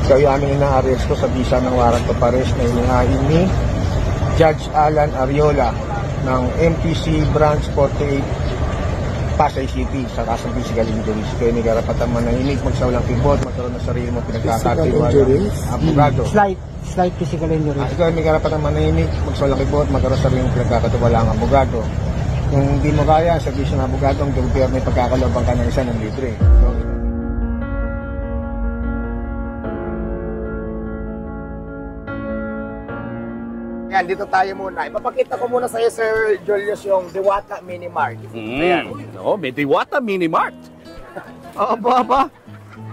Kayo amin ina-arrest ko sa bisa ng warrant of arrest na inihain ni Judge Alan Ariola ng MPC Branch 48 Pasay City sa kasong physical injuries. Kayo may karapatan manahimik, magsawlang kibot, magkaroon ng sarili mo pinagkakatiwala abogado. Slight physical injuries. Ikaw may karapatan manahimik, magsawlang kibot, magkaroon ng sarili mo pinagkakatiwala ang abogado. Kung hindi mo kaya, sabi siya ng abogado, ang gobyerno may pagkakalobang ka ng isa ng libre. So, yan, dito tayo muna. Ipapakita ko muna sa iyo, Sir Julius, yung Diwata Mini Mart. Ayan. Oh, may Diwata Mini Mart. Aba.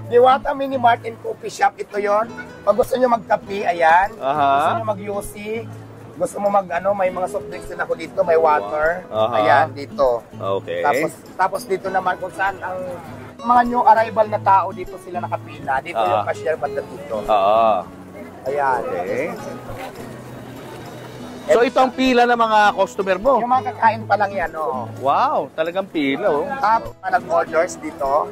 Diwata Mini Mart and Coffee Shop, ito yon. Pag gusto nyo magkape, ayan. Gusto nyo mag-UC, gusto mo may mga soft drinks din ako dito, may water. Ayan, dito. Okay. Tapos dito naman kung saan ang mga new arrival na tao, dito sila nakapila. Dito yung cashier banda dito. Ayan. Okay. So ito ang pila ng mga customer mo? Yung mga kakain pa lang yan, oh. Wow, talagang pila, oh. Tapos nag-orders dito.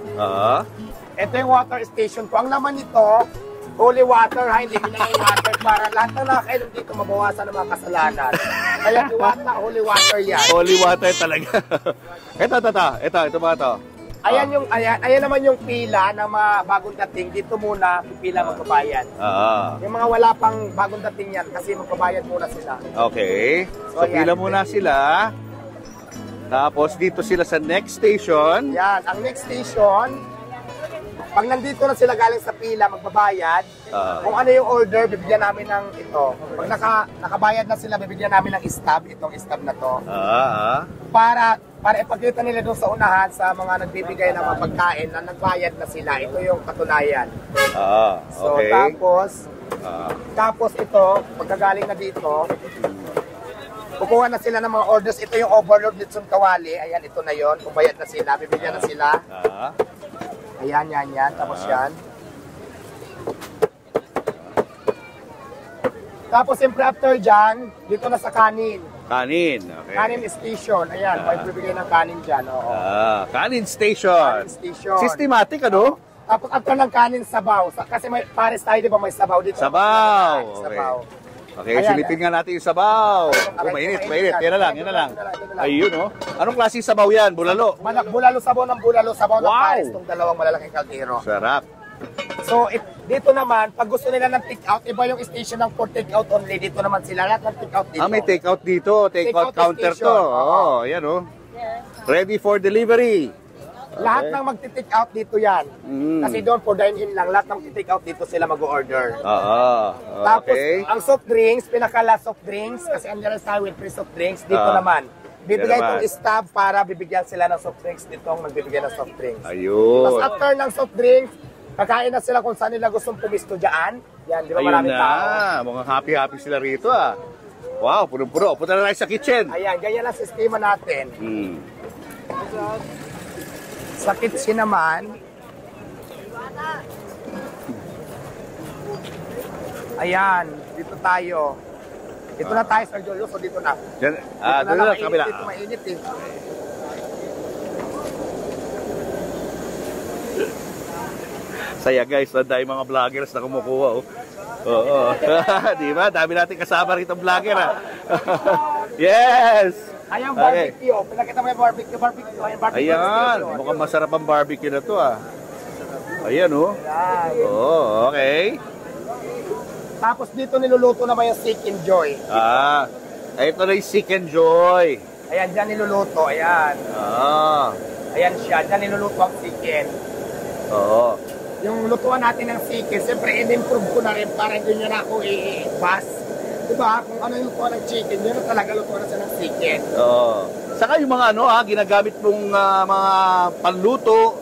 Ito yung water station ko. Ang laman nito, holy water, hindi binigay water para lahat ng nakakainom dito mabawasan ng mga kasalanan. Kaya Diwata, holy water yan. Holy water talaga. Ito ba ito? Ayan naman yung pila ng mga bagong dating. Dito muna, pila magbabayad. Yung mga wala pang bagong dating yan kasi magbabayad muna sila. Okay. So pila muna sila. Tapos dito sila sa next station. Yan, ang next station, pag nandito na sila galing sa pila, magbabayad, kung ano yung order, bibigyan namin ng ito. Pag nakabayad na sila, bibigyan namin ng stab, itong stab na to. Para ipakita nila doon sa unahan sa mga nagbibigay ng mga pagkain na nagbayad na sila. Ito yung katunayan. So, okay. Tapos ito, pagkagaling na dito, kukuha na sila ng mga orders. Ito yung overload Litson Kawali. Ayan, ito na yon. Kung bayad na sila, bibigyan na sila. Ayan, yan. Tapos yan. Tapos siyempre after dyan, dito na sa kanin. Kanin, okay. Kanin station. Ayan, magbibigay ng kanin dyan. Kanin station. Kanin station. Systematic, ano? Tapos after ng kanin, sabaw. Kasi may pares tayo, di ba may sabaw dito? Sabaw. Sabaw. Okay, silipin nga natin yung sabaw. Mainit. Yan na lang. Ayun, oh. Anong klaseng sabaw yan? Bulalo? Bulalo, sabaw ng pares. Itong dalawang malalaking kaldero. Sarap. So, dito naman, pag gusto nila ng take-out, iba yung station ng for take-out only. Dito naman sila, lahat ng take-out dito. May take-out dito. Take-out counter to. Yan, oh. Ready for delivery. Lahat ng magti-take out dito yan. Kasi doon for dine-in lang, lahat ng magti-take out dito sila mag-order. Tapos, ang soft drinks, pinaka-last soft drinks, kasi andyan sa with free soft drinks, dito naman. Bibigay itong stab para bibigyan sila ng soft drinks dito ang magbibigyan ng soft drinks. Ayun. Tapos after ng soft drinks, kakain na sila kung saan nila gustong pumisto dyan. Yan, di ba maraming tao? Mukhang happy-happy sila rito, ah. Wow, puno-puno. Punta na tayo sa kitchen. Ayan, ganyan ang sistema natin. Sa kitchen naman, ayan, dito tayo. Dito na tayo, Sir Julius, so dito na. Doon na, kabila. Dito mainit eh. Saya guys, dahil mga vloggers na kumukuha, oh. Oo. Di ba? Dami natin kasama rito vlogger, ah. Yes! Ayan, barbecue. Pinakita mo yung barbecue. Ayan, mukhang masarap ang barbecue na to, ah. Ayan, oh. Oo, okay. Tapos dito niluluto naman yung Seek and Joy. Ito na yung Seek and Joy. Ayan, dyan niluluto. Ayan. Ayan siya. Dyan niluluto ang chicken. Yung lutuan natin ng chicken, siyempre in-improve ko na rin para hindi nyo na ako i-bus. Diba? Kung ano yung lutuan ng chicken, yun na talaga lutuan na siya ng chicken. Saka yung mga ginagamit mong mga panluto,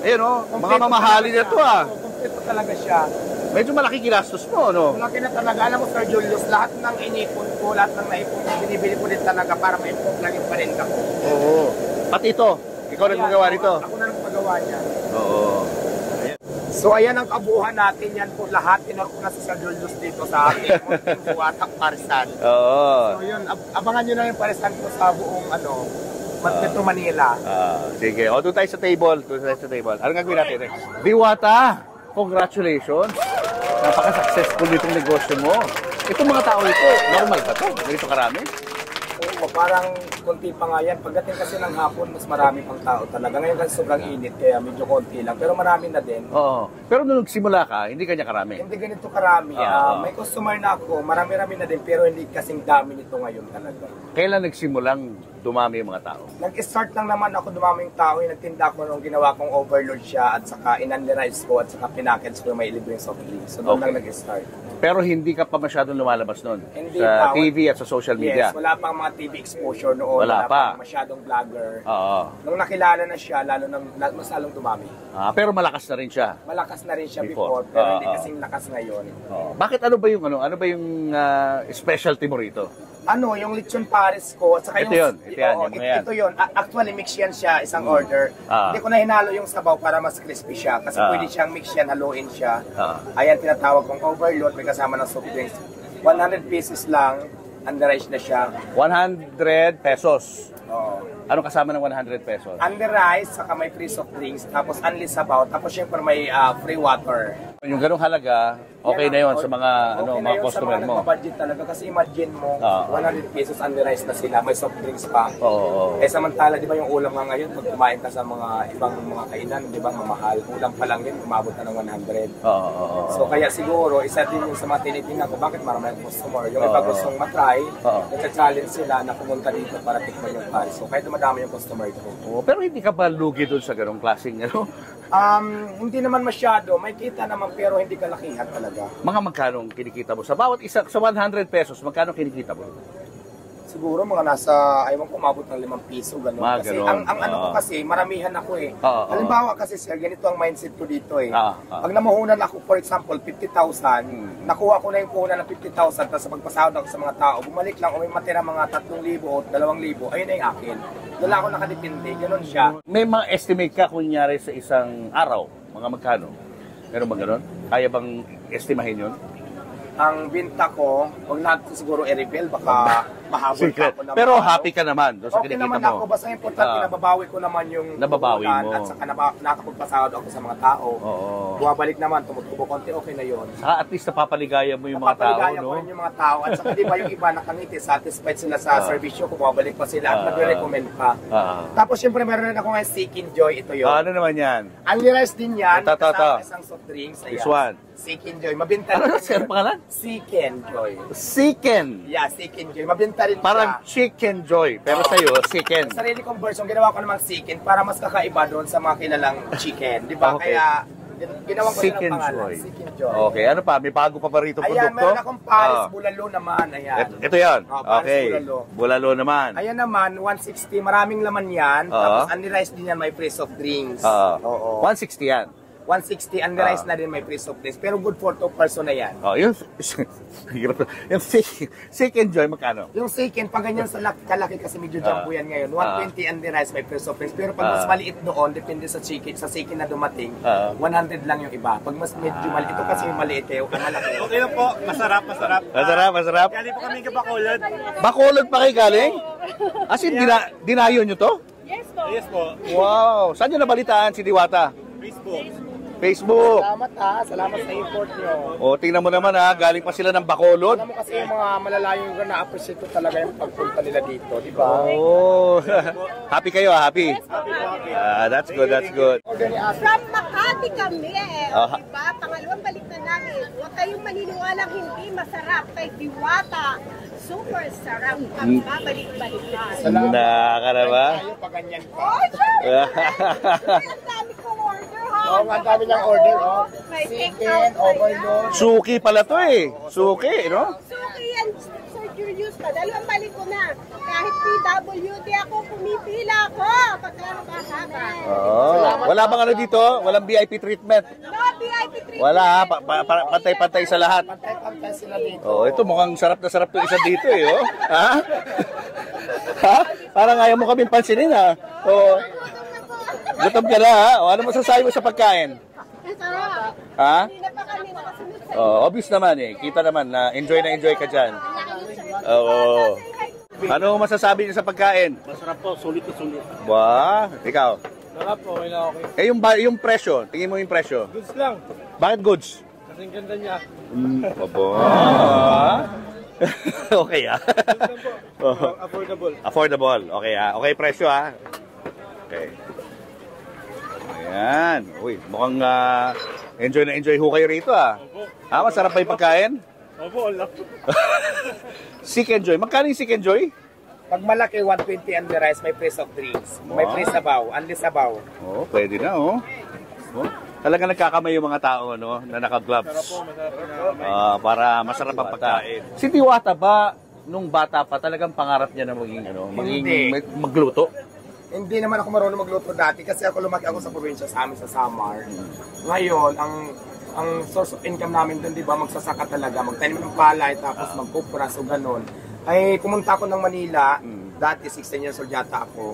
mga mamahalin na to, ah. Kompleto talaga siya. Medyo malaki ginastos mo, no? Malaki na talaga. Alam mo, Sir Julius, lahat ng inipon ko, lahat ng naipon ko, binibili ko din talaga para ma-improve lang yung paninda ko. Pati ito, ikaw nagmagawa nito? Ako na nagpagawa niya. So ayan ang kabuuan natin, yan po lahat. Tinuro ko na si Sir Julius dito sa ating Buwatak Parisan. Oo. So yun, abangan nyo na yung parisan ko sa buong Metro Manila. Sige, o doon tayo sa table. Ano gagawin natin? Diwata, congratulations. Napaka-successful nitong negosyo mo. Itong mga tao ito, normal ba ito? Ganito karami? Oo, parang konti pa nga yan. Pagdating kasi ng hapon, mas marami pang tao talaga. Ngayon kasi sobrang init, kaya medyo konti lang. Pero marami na din. Oo. Pero nung nagsimula ka, hindi kanya karami. Hindi ganito karami. Oo. May customer na ako, marami-rami na din, pero hindi kasing dami nito ngayon talaga. Kailan nagsimulang dumami yung mga tao? Nag-start lang naman ako dumami yung tao, nagtinda ko nung ginawa kong overload siya at saka inunlerize ko at saka pinackage ko may libreng soft drinks. So doon lang nag-start. Pero hindi ka pa masyadong lumalabas noon Hindi sa pa. TV at sa social media. Yes, wala pang mga TV exposure noon. Wala pa. pang masyadong vlogger. Oo. Nung nakilala na siya, lalo nang mas lalong dumami. Pero malakas na rin siya. Malakas na rin siya Before. before, pero hindi Oo. kasing lakas ngayon. Bakit ano ba yung specialty mo rito? Ano, yung lechon Paris ko, at saka Ito yung... yun, ito yan, yung yan. Ito yun. Actually, mix yan siya, isang order. Ah. Hindi ko na hinalo yung sabaw para mas crispy siya. Kasi pwede siyang mix yan, haluin siya. Ah. Ayan, tinatawag kong overload, may kasama ng soft drinks. 100 pieces lang, under-rice na siya. 100 pesos. Oo. Ano kasama ng 100 pesos? Under rice, saka may free soft drinks, tapos unli sabaw, tapos syempre may free water. Yung ganung halaga, okay na yon sa mga Okay na mga yun customer sa mga mo. nagpa-budget talaga kasi imagine mo, Ah. 100 pesos under rice na sila, may soft drinks pa. Oo. Eh samantala, di ba yung ulam nga ngayon, pag kumain ka sa mga ibang mga kainan, di ba mamahal, ulam pa lang din, umabot na ng 100. Oo. So kaya siguro, isa din yung sa mga tinitingnan ko, bakit marami ang customer. Yung iba gustong matry, nagsa-challenge sila na pumunta dito para tikman yung Paris. So kahit madami yung customer ko. Oo, pero hindi ka ba lugi doon sa ganung klaseng ano? Hindi naman masyado, may kita naman pero hindi kalakihan talaga. Mga magkano kinikita mo? Sa bawat isa, sa 100 pesos, magkano kinikita mo? Siguro mga nasa, ayaw ko umabot ng 5 piso, gano'n. Mga Kasi ganon. ang ano ko kasi, maramihan ako eh. Halimbawa kasi sir, ganito ang mindset ko dito eh. Pag namuhunan ako, for example, 50,000, nakuha ko na yung puhunan ng 50,000, tapos pagpasahod ako sa mga tao, bumalik lang, o may matira mga 3,000 o 2,000, ayun na yung akin. Wala ako nakadepende, gano'n siya. May mga estimate ka kunyari sa isang araw, mga magkano? Meron bang ganon? Kaya bang estimahin yun? Ang binta ko, huwag natin siguro i-reveal, baka mahabol Secret. pa ako na Pero maano. happy ka naman doon sa Okay kinikita naman mo. ako, basta importante nababawi ko naman yung Nababawi puhunan mo. at saka nakapagpasahod ako sa mga tao. Oo. Bumabalik naman, tumutubo konti, okay na yun. Saka at least napapaligaya mo yung mga tao, Napapaligaya ko no? rin yung mga tao at saka di ba yung iba nakangiti, satisfied sila sa servisyo ko, bumabalik pa sila at nagre-recommend pa. Tapos syempre meron rin ako ngayon Seek Enjoy, ito yun. Ano naman yan? Unli rice din yan, Ito. kasama isang soft drinks. This ayan. one. Seek Enjoy, mabinta Ano rin. na sir pangalan? Seek Enjoy. Chicken. Yeah, Seek Enjoy, mabinta rin Parang siya. chicken joy. Pero sa'yo, chicken. Sa sarili kong version, ginawa ko namang chicken para mas kakaiba doon sa mga kilalang chicken. Di ba? Okay. Kaya, ginawa ko Chicken ng pangalan. joy. Chicken Joy. Okay, ano pa? May bago pa rito Ayan, produkto? meron akong Paris Bulalo naman. Ayan. Ito yan. Paris Okay. Bulalo. Bulalo naman. Ayan naman, 160. Maraming laman yan. Tapos, unli rice din yan, may free soft drinks. Oo. 160 yan. 160, unli rice na din may free soft drinks. Pero good for 2 person na yan. Yung chicken joy, magkano? Yung chicken, pag ganyan sa kalaki kasi medyo jumbo yan ngayon, 120 unli rice may free soft drinks. Pero pag mas maliit doon, depende sa chicken na dumating, 100 lang yung iba. Pag mas medyo maliit, ito kasi maliit eh, malaki. Okay lang po, masarap. Masarap. Galing po kami Bacolod. Bacolod pa kayo galing? As in, dinayo nyo to? Yes po, Wow! Saan nyo nabalitaan si Diwata? Facebook. Salamat salamat sa import nyo. O, tingnan mo naman ha, galing pa sila ng Bacolod. Alam mo kasi yung mga malalayong lugar na-appreciate ko talaga yung pagpunta nila dito, di ba? Oh, happy kayo ha, happy? That's good. From Makati kami eh. Ah. Diba? Pangalawang balik na namin. Huwag kayong maniniwalang hindi masarap kay Diwata. Super sarap ang babalik-balikan. Nakakaraba? Tayo pa ganyan pa. Oh, sure! Ang dami kong order, ha? Oo, ang dami niyang order, oh. May Chicken, take-out pa overload. Suki pala to eh. Suki, no? Suki yan, Sir Julius pa. Dalawang balik ko na. Kahit PWD ako, pumipila ako. Pagkano ba haba? Wala bang ano dito? Walang VIP treatment? No, VIP treatment. Wala ha, pantay-pantay sa lahat. Pantay-pantay sila dito. Oh, ito mukhang sarap na sarap 'tong isa dito eh, oh. Ha? Ha? Parang ayaw mo kaming pansinin ha. Oh. Gutom ka na ha. O, ano masasabi mo sa pagkain? Ang sarap. Ha? Hindi na pa kami nakasunod sa Oh, obvious naman eh. Kita naman na enjoy ka diyan. Oo. Ano masasabi niyo sa pagkain? Masarap po, sulit na sulit. Ba, ikaw. Sarap po, okay na okay. Eh yung presyo, tingin mo yung presyo. Goods lang. Bakit goods? Kasing ganda niya. Opo. Okay ah. Affordable. Affordable. Okay ah. Okay presyo ah. Okay. Ayan. Uy, mukhang enjoy na enjoy ho kayo rito ah. Masarap ba yung pagkain? Opo, wala. Seek and Joy. Magkano yung Seek and Joy? Pag malaki, 120 and the rice, may free soft drinks. May free sabaw, unli sabaw. Oh, pwede na oh. Talaga nagkakamay yung mga tao ano, na naka-gloves. Para masarap ang pagkain. Si Diwata ba, nung bata pa, talagang pangarap niya na maging, magluto? Hindi naman ako marunong magluto dati kasi lumaki ako sa probinsya sa amin sa Samar. Ngayon, ang source of income namin doon, di ba, magsasaka talaga, magtanim ng palay, tapos magpupras o ganun. Ay, pumunta ako ng Manila, dati 16 years old yata ako.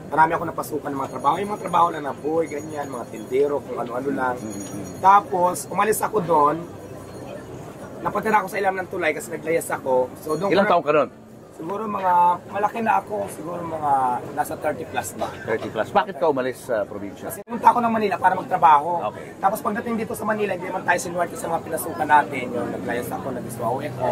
Marami ako napasukan ng mga trabaho. Yung mga trabaho lang na boy, ganyan, mga tindero, kung ano-ano lang. Tapos, umalis ako doon, napatira ako sa ilalim ng tulay kasi naglayas ako. So, doon ilang taon ka doon? Siguro malaki na ako, siguro mga nasa 30 plus na. 30 plus. Bakit ka umalis sa probinsya? Kasi punta ako ng Manila para magtrabaho. Okay. Tapos pagdating dito sa Manila, hindi naman tayo sinuwerte sa mga pinasukan natin. Yung naglayas ako, nag-iswawe ako.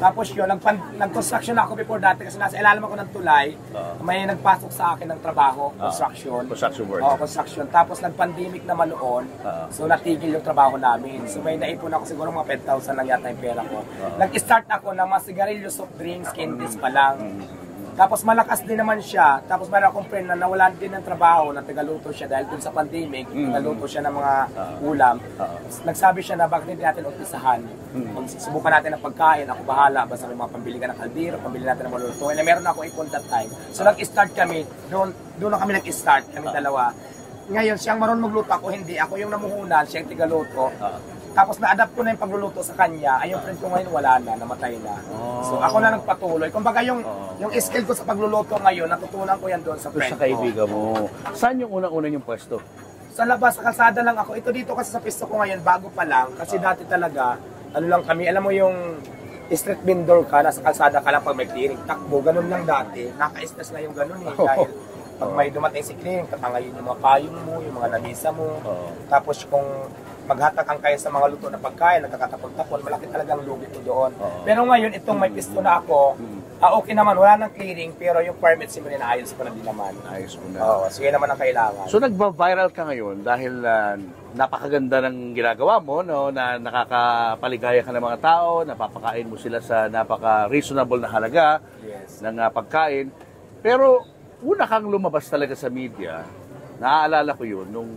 Tapos yun, nag-construction ako before dati kasi nasa ilalim ako ng tulay. May nagpasok sa akin ng trabaho, construction. Construction work. Construction. Tapos nag-pandemic naman noon. So natigil yung trabaho namin. So may naipon ako siguro mga 5,000 lang yata yung pera ko. Nag-start ako ng mga sigarilyo, soft drinks, candies pa lang. Tapos malakas din naman siya. Tapos mayroon akong friend na nawalan din ng trabaho na tagaluto siya dahil dun sa pandemic, tagaluto siya ng mga ulam. Nagsabi siya na bakit hindi natin umpisahan. Subukan natin ang pagkain, ako bahala. Basta may mga pambili ka ng kaldero, pambili natin ng malulutuin. Na meron ako ipon that time. So nag-start kami, doon na kami nag-start, kami dalawa. Ngayon, siyang marunong magluto, ako hindi. Ako yung namuhunan, siyang tigaluto. Tapos na-adapt ko na yung pagluluto sa kanya. Ay, yung friend ko ngayon wala na, namatay na. So ako na nagpatuloy. Kumbaga yung skill ko sa pagluluto ngayon, natutunan ko yan doon sa friend sa kaibigan mo. Saan yung unang-una yung pwesto? Sa labas, sa kalsada lang ako. Ito dito kasi sa pisto ko ngayon, bago pa lang. Kasi dati talaga, ano lang kami, alam mo yung street vendor ka, nasa kalsada ka lang pag may clearing, takbo, ganun lang dati. Naka-stress na yung ganun eh. Dahil pag may dumating si clearing, tatangayin yung mga payong mo, yung mga lamisa mo. Tapos kung maghatakan kayo sa mga luto na pagkain, nagkakatapon-tapon, malaki talagang lugi ko doon. Pero ngayon, itong may pisto na ako, okay naman, wala nang clearing, pero yung permit siyempre naayos ko na din naman. Ayos mo na. So yun naman ang kailangan. So nagba-viral ka ngayon dahil napakaganda ng ginagawa mo, no, na nakakapaligaya ka ng mga tao, napapakain mo sila sa napaka-reasonable na halaga ng pagkain. Pero una kang lumabas talaga sa media, naaalala ko yun, nung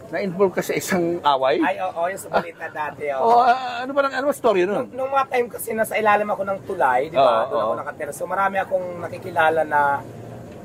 na-involve ka sa isang away? Ay, oo, yung sa balita dati. Ano ba story nun? Nung mga time kasi nasa ilalim ako ng tulay, di ba? Doon ako nakatira. So marami akong nakikilala na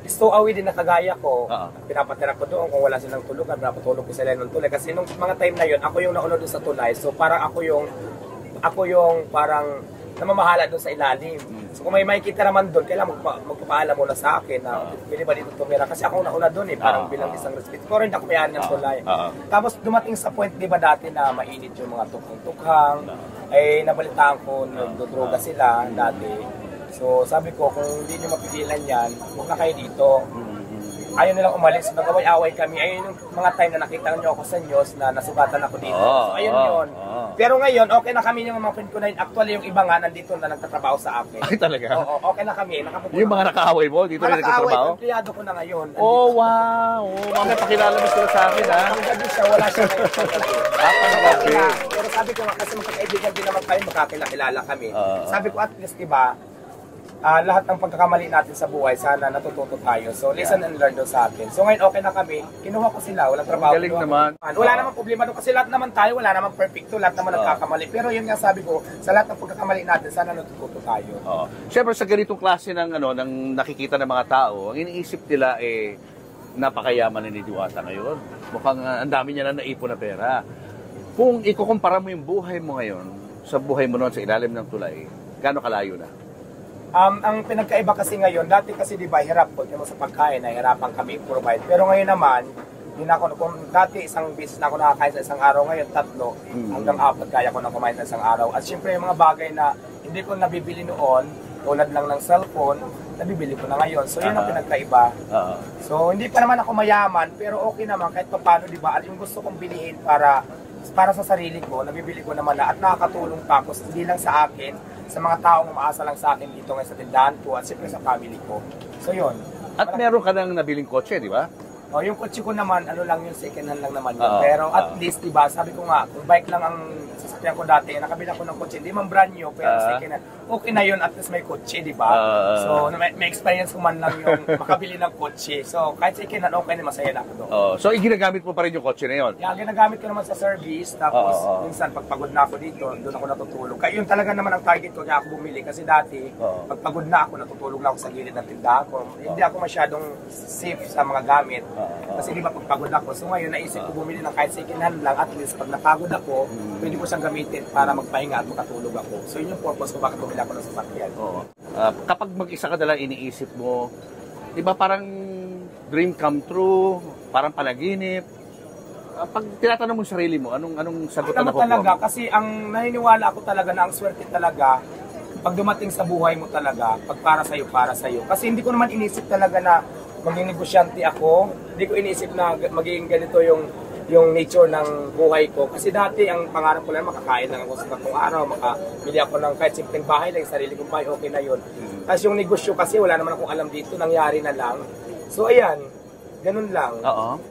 stowaway din na kagaya ko. Pinapatira ko doon kung wala silang tulugan, pinapatulog ko sila ng tulay. Kasi nung mga time na yun, ako yung nauna doon sa tulay. So parang ako yung parang namamahala doon sa ilalim. So kung may makikita naman doon, kailangan magpapaalam muna sa akin na pili ba dito tumira. Kasi ako nauna doon parang bilang isang respeto. Pero hindi ako mayari ng tulay. Tapos dumating sa point, di ba dati na mainit yung mga tukhang-tukhang, ay nabalitaan ko, nagdodroga sila dati. So sabi ko, kung hindi nyo mapigilan yan, huwag na kayo dito. Ayaw nilang umalis, nag-away-away kami. Ayun yung mga time na nakita nyo ako sa news na nasugatan ako dito. So ayun yun. Pero ngayon, okay na kami yung mga friend ko na yun. Actually, yung iba nga nandito na nagtatrabaho sa akin. Ay, talaga? Oo, okay na kami. Yung mga nakaaway mo, dito na nagtatrabaho? Empleyado ko na ngayon. Oh, wow! Mamaya pakilala mo sila sa akin, ha? Ang gabi siya, wala siya ngayon. Pero sabi ko nga, kasi magkakaibigan din naman kayo, makakilala kami. Sabi ko, at least, diba, lahat ng pagkakamali natin sa buhay, sana natututo tayo. So, listen and learn doon sa atin. So, ngayon okay na kami. Kinuha ko sila. Walang trabaho. Galing naman. Wala namang problema doon. Kasi lahat naman tayo, wala namang perfecto. Lahat naman nagkakamali. Pero yun nga sabi ko, sa lahat ng pagkakamali natin, sana natututo tayo. Siyempre, sa ganitong klase ng nakikita ng mga tao, ang iniisip nila napakayaman ni Diwata ngayon. Mukhang ang dami niya na naipon na pera. Kung ikukumpara mo yung buhay mo ngayon sa buhay mo noon sa ilalim ng tulay, gaano kalayo na? Ang pinagkaiba kasi ngayon, dati kasi di ba hirap po sa pagkain, nahihirapan kami provide. Pero ngayon naman, kung dati isang beses na ako nakakain sa isang araw, ngayon 3 hanggang 4 kaya ko na kumain sa isang araw. At syempre yung mga bagay na hindi ko nabibili noon, tulad lang ng cellphone, nabibili ko na ngayon. So yun ang pinagkaiba. So hindi pa naman ako mayaman, pero okay naman kahit paano, di ba? At yung gusto kong bilihin para para sa sarili ko, nabibili ko naman na at nakakatulong pa ako, hindi lang sa akin, sa mga taong umaasa lang sa akin dito ngayon sa tindahan ko at siyempre sa family ko. So yun. At meron ka nang nabiling kotse, di ba? Oh, yung kotse ko naman, ano lang yung second hand lang naman yun. Pero at least, diba, sabi ko nga, kung bike lang ang sasakyan ko dati, nakabila ko ng kotse, hindi man brand new, pero second hand. Okay na yun, at least may kotse, diba? So, may experience ko man lang yung makabili ng kotse. So, kahit second hand, okay na, masaya na ako doon. So, ginagamit mo pa rin yung kotse na yun? Yeah, ginagamit ko naman sa service, tapos minsan pag pagod na ako dito, doon ako natutulog. Kaya yun talaga naman ang target ko, kaya ako bumili. Kasi dati, pag pagod na ako, natutulog na ako sa gilid ng tindahan ko. Hindi ako masyadong safe sa mga gamit. Kasi di ba pag pagod ako, so ngayon naisip ko bumili ng kahit second hand lang, at least pag napagod ako, pwede ko siyang gamitin para magpahinga at makatulog ako. So yun yung purpose ko bakit bumili ako ng sasakyan. Kapag mag-isa ka nalang iniisip mo, di ba parang dream come true, parang panaginip, pag tinatanong mo yung sarili mo, anong sagot na nakukuha mo? Talaga, kasi ang naniniwala ako talaga na ang swerte talaga, pag dumating sa buhay mo talaga, pag para sa'yo, para sa'yo. Kasi hindi ko naman inisip talaga na maging negosyante ako. Hindi ko iniisip na magiging ganito yung nature ng buhay ko. Kasi dati ang pangarap ko lang, makakain lang ako sa tatlong araw, makabili ako ng kahit simpleng bahay lang, sarili kong bahay, okay na yun. Tapos yung negosyo kasi, wala naman akong alam dito, nangyari na lang. So ayan, ganun lang.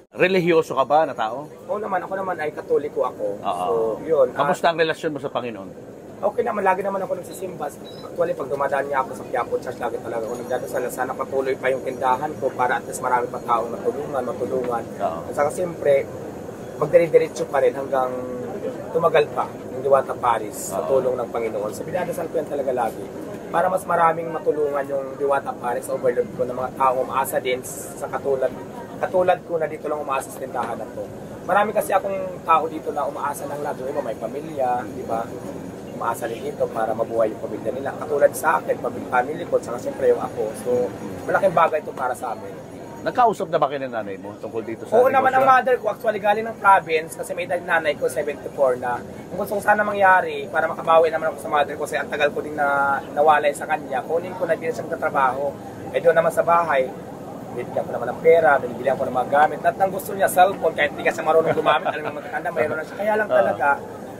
Religyoso ka ba na tao? Oo naman, ako naman ay katoliko ako. So yun. Kamusta ang relasyon mo sa Panginoon? Okay naman, lagi naman ako nagsisimba. Actually, pag dumadaan niya ako sa Quiapo Church, lagi talaga ako nagdadasal. Sana patuloy pa yung tindahan ko para at least marami pa taong matulungan. At saka siyempre, magdiri-diretso pa rin hanggang tumagal pa yung Diwata Paris sa tulong ng Panginoon. So, binadasal ko yan talaga lagi. Para mas maraming matulungan yung Diwata Paris, overload ko ng mga taong umaasa din sa katulad ko na dito lang umaasa sa tindahan na to. Marami kasi akong tao dito na umaasa ng lahat. Iba may pamilya, di ba? Umaasa rin dito para mabuhay yung pamilya nila. Katulad sa akin, family ko, saka siyempre yung ako. So, malaking bagay ito para sa amin. Nagkausap na ba kayo ng nanay mo tungkol dito sa Oo negosyo? naman, ang mother ko actually galing ng province kasi may edad nanay ko, 74 na. Kung gusto ko sana mangyari, para makabawi naman ako sa mother ko kasi ang tagal ko din na nawalay sa kanya, kunin ko na din siyang trabaho. Eh doon naman sa bahay, bibigyan ko naman ng pera, bibigyan ko ng mga gamit. At ang gusto niya, cellphone, kahit hindi kasi marunong gumamit, alam mo matatanda, mayroon na siya. Kaya lang talaga,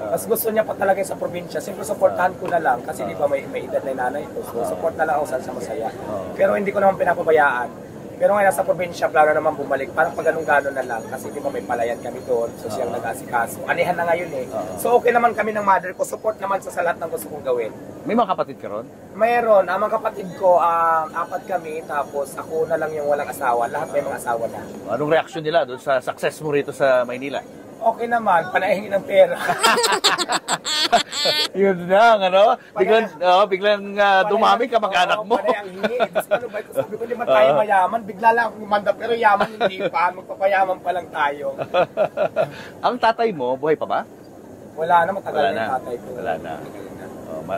mas gusto niya pa talaga sa probinsya. Siyempre, supportahan ko na lang kasi di ba may edad na yung nanay ko. So, support na lang ako saan siya masaya. Pero hindi ko naman pinapabayaan. Pero ngayon nasa probinsya, plano naman bumalik. Parang pag ganun-ganon na lang. Kasi di ba may palayan kami doon. So siyang nag-asikaso. Anihan na ngayon eh. So okay naman kami ng mother ko. Support naman sa lahat ng gusto kong gawin. May mga kapatid ka ron? Mayroon. Ang mga kapatid ko, 4 kami. Tapos ako na lang yung walang asawa. Lahat may mga asawa na. Anong reaksyon nila doon sa success mo rito sa Maynila? Okay naman, panahingi ng pera. Yun na, ano? Biglang dumami ka mag-anak mo. Panay ang hingi. Tapos ano ba, sabi ko, di ba tayo mayaman? Bigla lang ako gumanda, pero yaman hindi pa. Magpapayaman pa lang tayo. Ang tatay mo, buhay pa ba? Wala na, matagal Wala na na. yung tatay ko. Wala na.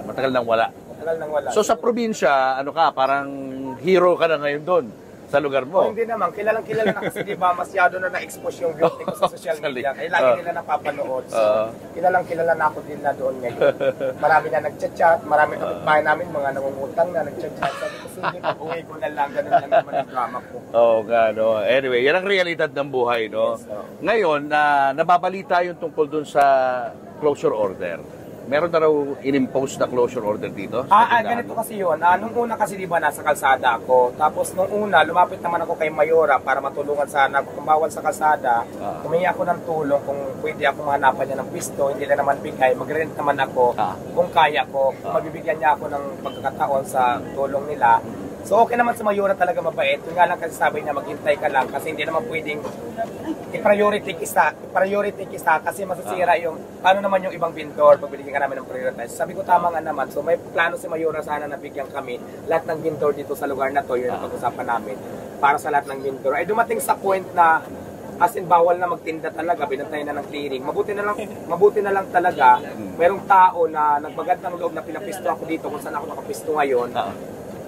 Matagal nang wala. Matagal nang wala. So sa probinsya, ano ka, parang hero ka na ngayon doon sa lugar mo. Hindi naman, kilalang na kasi di ba masyado na na-expose yung beauty ko sa social media. Kaya lagi nila napapanood. So, kilala na ako din na doon ngayon. Marami na nag-chat-chat, marami kapitbahay namin, mga nangungutang na nag-chat-chat. Sabi ko, sige, pag-uwi ko na lang, ganun lang naman ang drama ko. No. Anyway, yan ang realidad ng buhay, no? Yes, Ngayon, nababalita yung tungkol doon sa closure order. Meron na raw in-impose na closure order dito? Ganito kasi yun. Nung una kasi di ba nasa kalsada ako. Tapos nung una, lumapit naman ako kay Mayora para matulungan sana. Kung bawal sa kalsada, humingi ako ng tulong kung pwede ako mahanapan niya ng pisto. Hindi na naman bigay. Mag-rent naman ako kung kaya ko. Kung mabibigyan niya ako ng pagkakataon sa tulong nila. So okay naman sa Mayora talaga mabait. Yung nga lang kasi sabi niya maghintay ka lang kasi hindi naman pwedeng i-priority kita kasi masasira yung paano naman yung ibang vendor pag binigyan ka namin ng prioritize. Sabi ko tama nga naman. So may plano si Mayora sana na bigyan kami lahat ng vendor dito sa lugar na to. Yun ang pag-usapan namin para sa lahat ng vendor. Ay dumating sa point na as in bawal na magtinda talaga, binantayan na ng clearing. Mabuti na lang talaga. Merong tao na nagbagad ng loob na pinapisto ako dito kung saan ako nakapisto ngayon.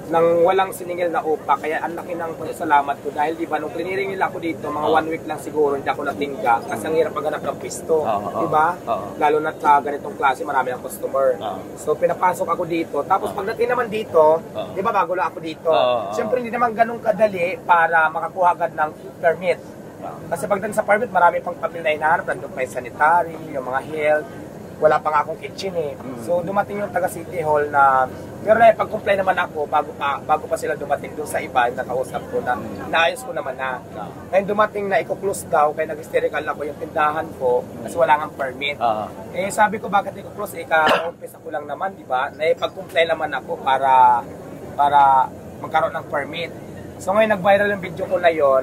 Nang walang siningil na upa, kaya ang laki ng pasalamat ko dahil di ba nung clearing nila ako dito, mga 1 week lang siguro hindi ako natingga kasi ang hirap maghanap ng pisto, di ba? Lalo na sa ganitong klase, marami ng customer. So pinapasok ako dito, tapos pagdating naman dito, di ba bago lang ako dito, siyempre hindi naman ganun kadali para makakuha agad ng permit. Kasi pagdating sa permit, marami pang papel na hinahanap. Nandun pa yung sanitary, yung mga health. Wala pa nga akong kitchen eh. So dumating yung taga City Hall na, pero pag-comply naman ako bago pa sila dumating doon sa iba, nakausap ko na naayos ko naman na. Ngayon dumating na i-close daw, kaya nag-hysterical ako yung tindahan ko kasi wala nga permit. Eh sabi ko bakit i-close, ka-office ako lang naman, di ba? Pag-comply naman ako para magkaroon ng permit. So ngayon nag-viral yung video ko na yon.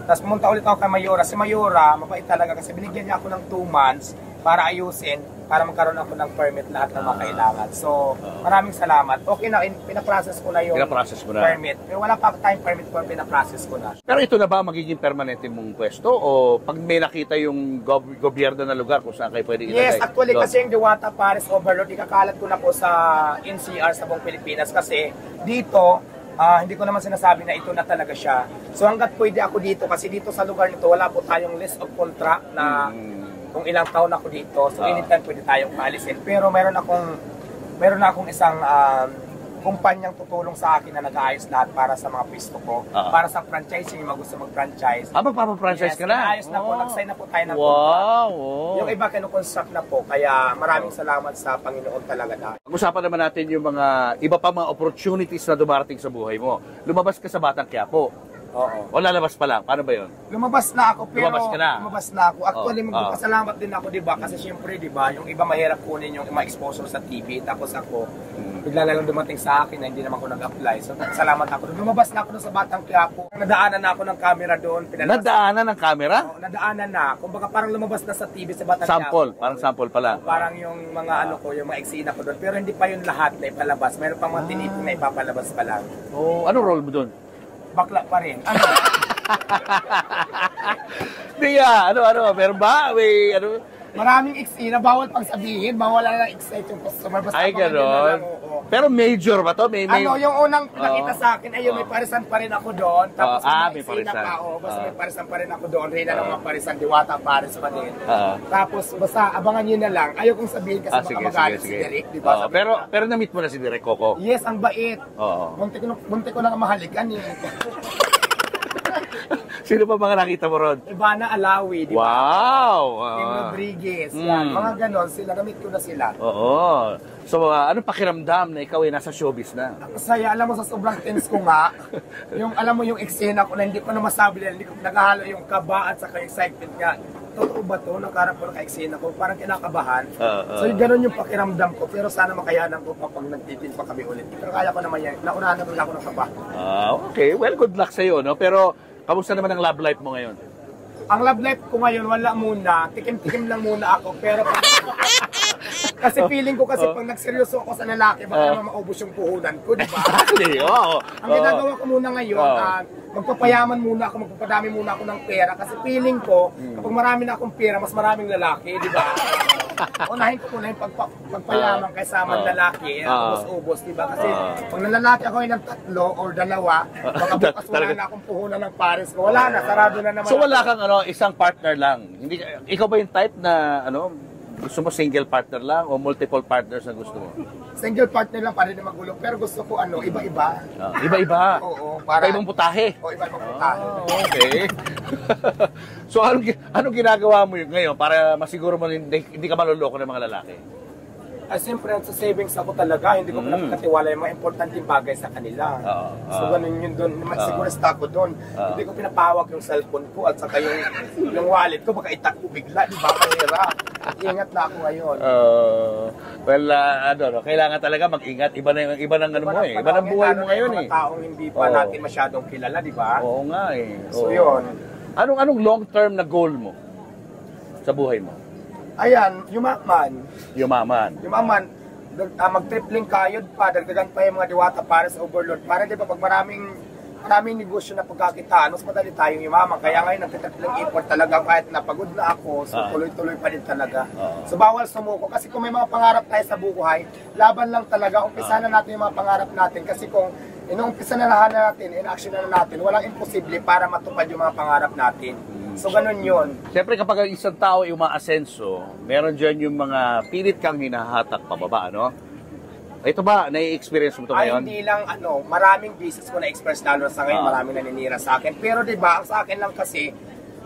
Tapos pumunta ulit ako kay Mayora. Si Mayora, mabait talaga kasi binigyan niya ako ng 2 months para ayusin, para magkaroon ako ng permit lahat ng mga kailangan. So, maraming salamat. Okay na, pinaprocess ko na yung permit. Pero wala pa tayong permit ko, pinaprocess ko na. Pero ito na ba magiging permanente mong pwesto? O pag may nakita yung gobyerno na lugar kung saan kayo pwede ilagay? Yes, actually kasi yung Diwata Paris Overload, ikakalat ko na po sa NCR sa buong Pilipinas kasi dito, hindi ko naman sinasabi na ito na talaga siya. So hanggat pwede ako dito, kasi dito sa lugar nito, wala po tayong list of contract na kung ilang taon ako dito. So anytime pwede tayong paalisin. Pero meron na akong isang kumpanyang tutulong sa akin na nag-aayos lahat para sa mga pisto ko. Para sa franchising, yung mga gusto mag-franchise. Magpapa-franchise ka na? Ayos na po, nag-sign na po tayo ng contract. Yung iba kinukonstruct na po, kaya maraming salamat sa Panginoon talaga dahil. Pag-usapan naman natin yung mga iba pa mga opportunities na dumarating sa buhay mo. Lumabas ka sa Batang Quiapo. Oo. O lalabas pa lang? Paano ba yun? Lumabas na ako, pero Lumabas ka na? lumabas na ako. Actually, magpapasalamat din ako, di ba? Kasi syempre, di ba, yung iba mahirap kunin yung ma-exposure sa TV. Tapos ako, bigla na lang dumating sa akin na hindi naman ako nag-apply. So, salamat ako. Lumabas na ako doon sa Batang Quiapo. Nadaanan na ako ng camera doon. Nadaanan ng camera? Oo, nadaanan na. Kumbaga parang lumabas na sa TV sa Batang Sample, Quiapo. parang sample pa lang. Parang yung mga ano ko, yung mga eksena ko doon. Pero hindi pa yun lahat na ipalabas. Meron pang mga tinitin na ipapalabas pa lang. Anong role mo doon? Bakla pa rin. Ano? Hindi meron ba? May Maraming eksena, bawal pang sabihin, bawal na lang excite yung customer. Basta ay, gano'n. Pero major ba to? May... Ano, yung unang nakita sa akin, ayun, may parisan pa rin ako doon. Tapos may parisan. Basta may parisan pa rin ako doon. Reyna ng mga parisan, Diwata Paris pa din. Tapos, basta abangan nyo na lang. Ayaw kong sabihin kasi baka magalit si Derek, di ba? Pero na-meet mo na si Derek Coco? Yes, ang bait. Muntik ko lang mahalikan eh. Sino pa mga nakita mo ron? Ivana Alawi, di ba? Wow! Tim Rodriguez, yan. Mga ganon sila, namit ko na sila. Oo. So, anong pakiramdam na ikaw ay nasa showbiz na? Ang saya, alam mo sa sobrang tense ko nga, alam mo yung eksena ko na hindi ko na masabi, hindi ko naghahalo yung kaba at saka excitement nga. Totoo ba to? Nagkarap ko ng eksena ko, parang kinakabahan. So, ganon yung pakiramdam ko, pero sana makayanan ko pa pag nagtitin pa kami ulit. Pero kaya ko naman yan, naunahan naman ako ng kaba. Okay, well, good luck sa'yo, no? Pero, kamusta naman ang love life mo ngayon? Ang love life ko ngayon, wala muna. Tikim-tikim lang muna ako. Pero kasi feeling ko kasi pag nagseryoso ako sa lalaki, baka naman maubos yung puhunan ko, di ba? Ang ginagawa ko muna ngayon, magpapayaman muna ako, magpapadami muna ako ng pera. Kasi feeling ko, kapag marami na akong pera, mas maraming lalaki, di ba? Unahin ko muna yung pagpayaman kaysa lalaki, ubos-ubos, di ba? Kasi pag nalalaki ako ng 3 or 2, baka bukas wala na akong puhunan ng pares ko. Wala na, sarado na naman. So wala kang isang partner lang? Hindi, ikaw ba yung type na gusto mo single partner lang o multiple partners na gusto mo? Single partner lang para din magulo, pero gusto ko iba-iba. Iba-iba? Oo. Para ibang putahe? Oo, iba-ibang putahe. Okay. So anong ginagawa mo ngayon para masiguro mo hindi ka maluloko ng mga lalaki? Siyempre, sa savings ako talaga, hindi ko pinapakatiwala yung mga importanteng bagay sa kanila. So, ganun yun doon. Sigurista ako doon. Hindi ko pinapahawak yung cellphone ko at saka yung wallet ko, baka itak ko bigla, di ba? Mahira. Ingat na ako ngayon. Kailangan talaga mag-ingat. Iba ng buhay mo ngayon eh. Mga taong hindi pa natin masyadong kilala, di ba? Oo nga eh. So, yun. Anong long-term na goal mo sa buhay mo? Ayan, yumaman. Yumaman. Mag-tripling kayod pa, dagdagan pa yung mga Diwata Paris Overload. Para di ba, pag maraming negosyo na pagkakitaan, mas madali tayong yumaman. Kaya ngayon, nagtitripling effort talaga kahit napagod na ako, so tuloy-tuloy pa din talaga. So bawal sumuko. Kasi kung may mga pangarap tayo sa buhay, laban lang talaga. Umpisa na natin yung mga pangarap natin. Kasi kung inuumpisa na natin, in-action na natin, walang imposible para matupad yung mga pangarap natin. So, ganun yun. Siyempre, kapag ang isang tao ay umaasenso, meron dyan yung mga pilit kang hinahatak pababa, ano? Ito ba, nai-experience mo ito ngayon? Ay, hindi lang, maraming business ko na-experience lalo sa ngayon, maraming naninira sa akin. Pero, di ba, ang sa akin lang kasi,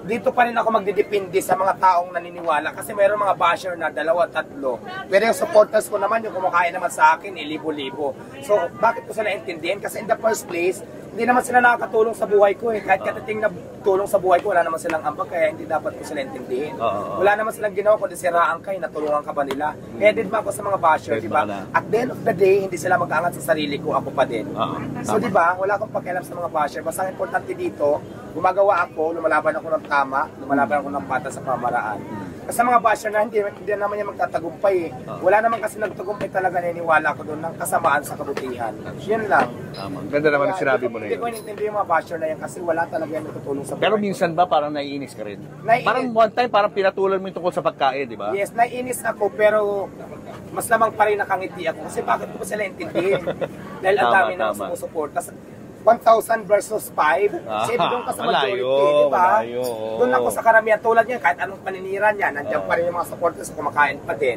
dito pa rin ako magdidepende sa mga taong naniniwala kasi mayroong mga basher na 2, 3. Pero yung supporters ko naman, yung kumakain naman sa akin, libo-libo. So, bakit ko sila intindihin? Kasi in the first place, hindi naman sila nakakatulong sa buhay ko eh. Kahit katiting na tulong sa buhay ko, wala naman silang ambag, kaya hindi dapat ko sila intindihin. Wala naman silang ginawa kundi siraan ka, natulungan ka ba nila? Kaya din ba ako sa mga basher, di ba? At the end of the day, hindi sila mag-aangat sa sarili ko, ako pa din. So, di ba, wala akong pakialam sa mga basher. Basta ang importante dito, gumagawa ako, lumalaban ako ng tama, lumalaban ako ng pata sa pamaraan. Kasi mga basher na hindi naman yan magtatagumpay eh. Wala naman kasi nagtagumpay talaga, naniniwala ko doon ng kasamaan sa kabutihan. Yun lang. Tama. Ganda naman ang sinabi mo na Hindi yun. ko inintindi yung mga basher na yan kasi wala talaga yan natutulong sa buhay. Pero minsan ba parang naiinis ka rin? Naiinis. Parang one time parang pinatulan mo yung tungkol sa pagkain, di ba? Yes, naiinis ako pero mas lamang pa rin nakangiti ako kasi bakit ko ba sila intindihin? Dahil ang Tama, dami na tama. sumusuporta. 1,000 versus 5. Kasi doon ka sa majority, di ba? malayo. Doon ako sa karamihan. Tulad niya, kahit anong paninira niya, nandiyan pa rin yung mga supporters, kumakain pa din.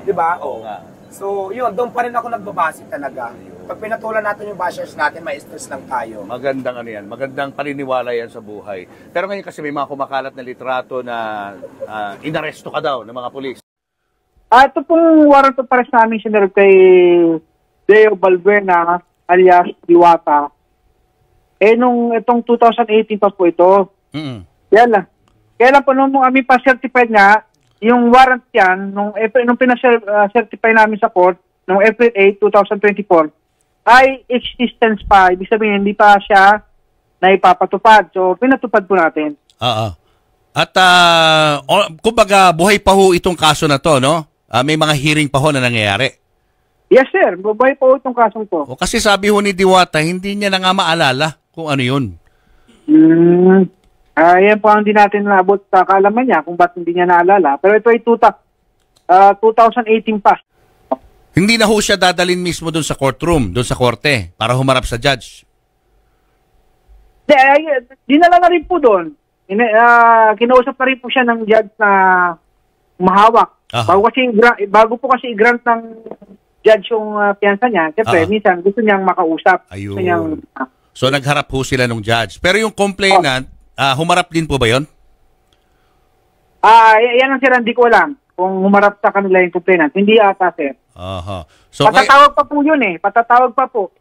Di ba? Oo nga. So, yun, doon pa rin ako nagbabase talaga. Pag pinatulan natin yung bashers natin, may stress lang tayo. Magandang ano yan, magandang paniniwala yan sa buhay. Pero ngayon kasi may mga kumakalat na litrato na inaresto ka daw ng mga pulis. Ito pong warrant of arrest namin sinunod kay Deo Balbuena alias Diwata. Nung itong 2018 pa po ito. Kaya lang po nung kami pa-certified nga, yung warrant yan, nung pina-certify namin sa court, nung April 8, 2024, ay existence pa. Ibig sabihin, hindi pa siya naipapatupad. So, pinatupad po natin. At kumbaga, buhay pa ho itong kaso na to, no? May mga hearing pa ho na nangyayari. Yes, sir. Buhay po itong kasong to. O kasi sabi ho ni Diwata, hindi niya na nga maalala kung ano yun. Yan po ang hindi natin naabot sa kaalaman niya kung ba't hindi niya naalala. Pero ito ay 2018 pa. Hindi na ho siya dadalhin mismo doon sa courtroom, doon sa korte, para humarap sa judge. Dinala na rin po doon. Kinausap na rin po siya ng judge na mahawak. Bago po kasi i-grant ng judge yung piyansa niya, siyempre, minsan gusto niyang makausap. Ayun. Gusto niyang, So nagharap ho sila ng judge. Pero yung complainant, humarap din po ba yun? yan ang sir, hindi ko alam kung humarap sa kanila yung complainant. Hindi ata, sir. So, patatawag pa po yun eh. Patatawag pa po.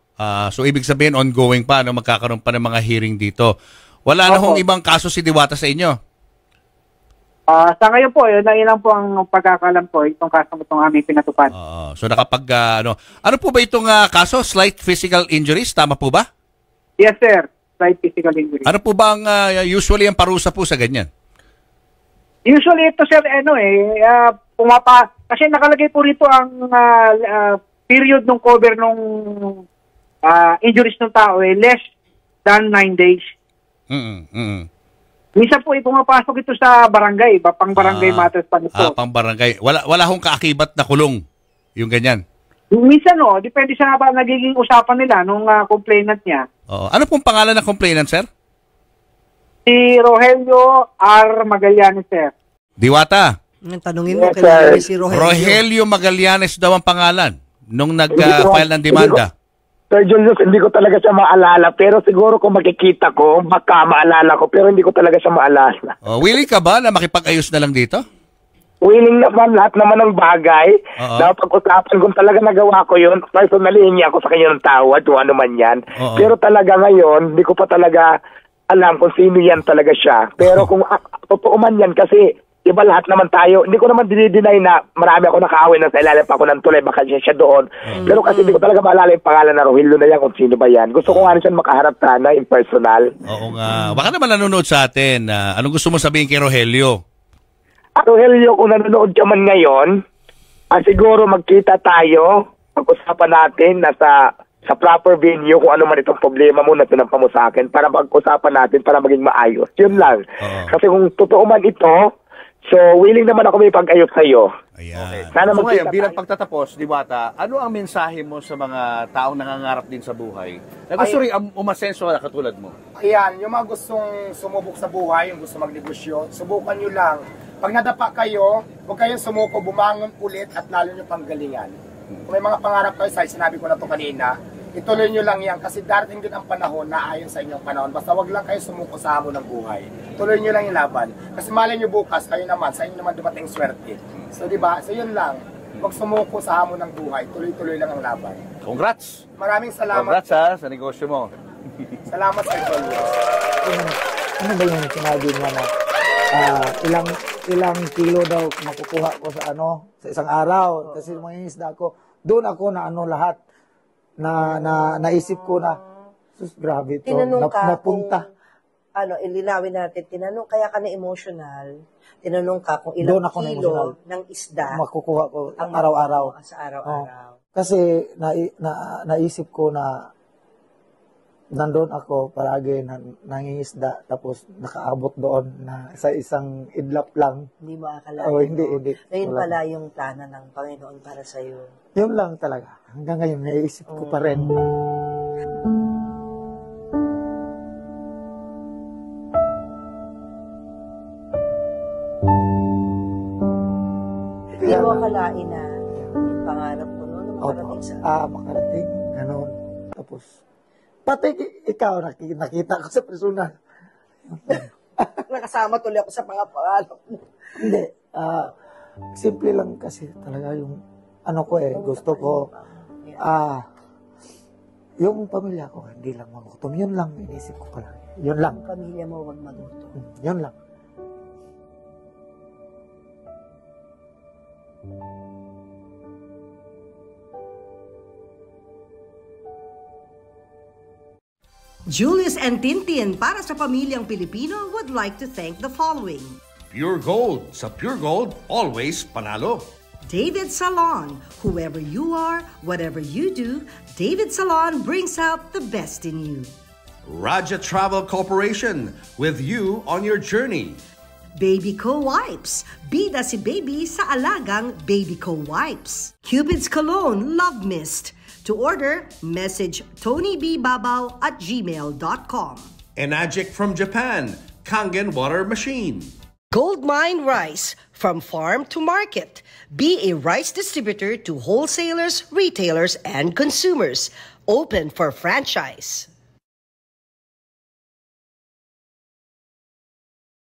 So ibig sabihin ongoing pa, no? Magkakaroon pa ng mga hearing dito. Wala na hong ibang kaso si Diwata sa inyo? Sa ngayon po, yun lang po ang pagkakalam ko, itong kaso itong aming pinatupad. So nakapag, ano po ba itong kaso? Slight physical injuries? Tama po ba? Yes, sir. Slight physical injury. Ano po ba ang usually ang parusa po sa ganyan? Usually ito, sir, kasi nakalagay po rito ang period ng cover ng injuries ng tao less than 9 days. Minsan po pumapasok ito sa barangay, pang barangay matters pa nito. Pang barangay. Wala hong kaakibat na kulong yung ganyan. Minsan depende sa ba nagiging usapan nila nung complainant niya. Ano pong pangalan ng complainant, sir? Si Rogelio R. Magallanes, sir. Diwata. Tanungin mo, kailangan si Rogelio. Rogelio Magallanes daw ang pangalan nung nag-file ng demanda. Sir Julius, hindi ko talaga siya maalala, pero siguro kung makikita ko, baka maalala ko, pero hindi ko talaga siya maalala. Willing ka ba na makipag-ayos na lang dito? Willing naman, lahat naman ng bagay. Na pag-usapan kung talaga nagawa ko yun, personally, hingi ako sa kanya ng tawad, kung ano man yan. Pero talaga ngayon, hindi ko pa talaga alam kung sino yan talaga siya. Pero kung totoo man yan, kasi iba lahat naman tayo. Hindi ko naman dinideny na marami ako nakaawin na sa ilalim pa ako ng tulay, baka siya doon. Pero kasi hindi ko talaga maalala yung pangalan na Rogelio na yan kung sino ba yan. Gusto ko nga siya makaharap sana, impersonal. Oo nga. Baka naman nanonood sa atin. Anong gusto mo sabihin kay Rogelio? Rogelio, kung nanonood ka man ngayon, siguro magkita tayo, pag-usapan natin sa proper venue kung ano man itong problema mo na pinampa mo sa akin para pag-usapan natin para maging maayos. Yun lang. Kasi kung totoo man ito, so, willing naman ako may pag-ayos sa'yo. Ayan. Sana so ngayon, bilang pagtatapos, Diwata, ano ang mensahe mo sa mga taong nangangarap din sa buhay? Na gusto rin umasenso na katulad mo? Ayan, yung mga gustong sumubok sa buhay, yung gusto magnegosyo, subukan nyo lang. Pag nadapa kayo, huwag kayong sumuko, bumangon ulit at lalo nyo panggalingan. Kung may mga pangarap kayo, sinabi ko na to kanina, ituloy nyo lang yan kasi darating din ang panahon na ayon sa inyong panahon. Basta wag lang kayo sumuko sa hamon ng buhay. Tuloy nyo lang yung laban. Kasi malay nyo bukas, kayo naman, sa inyo naman dumating swerte. So di ba? So yun lang. Wag sumuko sa hamon ng buhay. Tuloy-tuloy lang ang laban. Congrats! Maraming salamat. Congrats sa negosyo mo. Salamat sa Idol. Ano ba yung sinabi niya na ilang kilo daw makukuha ko sa sa isang araw kasi mga isda ko doon ako na lahat na naisip ko na sus grabe to napunta ilinawin natin, tinanong kaya ka na emotional, tinanong ka kung ilang kilo ng isda makukuha ko araw-araw sa araw-araw. Kasi naisip ko na nandun ako palagi nangingisda tapos nakaabot doon na sa isang idlap lang. Hindi mo akalain. Oh, hindi. Ngayon pala yung plano ng Panginoon para sa iyo. Yun lang talaga. Hanggang ngayon naiisip ko pa rin. Hindi mo akalain na yung pangarap ko noon makarating sa makarating. Ganon. Tapos pati ikaw, nakita ko sa personal. Nakasama tuloy ako sa mga pangalap mo. Hindi. Simple lang kasi talaga yung ko gusto ko. Yung pamilya ko, hindi lang magutom. Yun lang, inisip ko pala. Yun lang. Yung pamilya mo, wag magutom. Yun lang. Julius and Tintin para sa pamilyang Pilipino would like to thank the following. Pure Gold. Sa Pure Gold, always panalo. David Salon. Whoever you are, whatever you do, David Salon brings out the best in you. Raja Travel Corporation. With you on your journey. Baby Co Wipes. Bida si baby sa alagang Baby Co Wipes. Cupid's Cologne Love Mist. To order, message tonybbabaw@gmail.com. Enagic from Japan. Kangen Water Machine. Goldmine Rice. From farm to market. Be a rice distributor to wholesalers, retailers, and consumers. Open for franchise.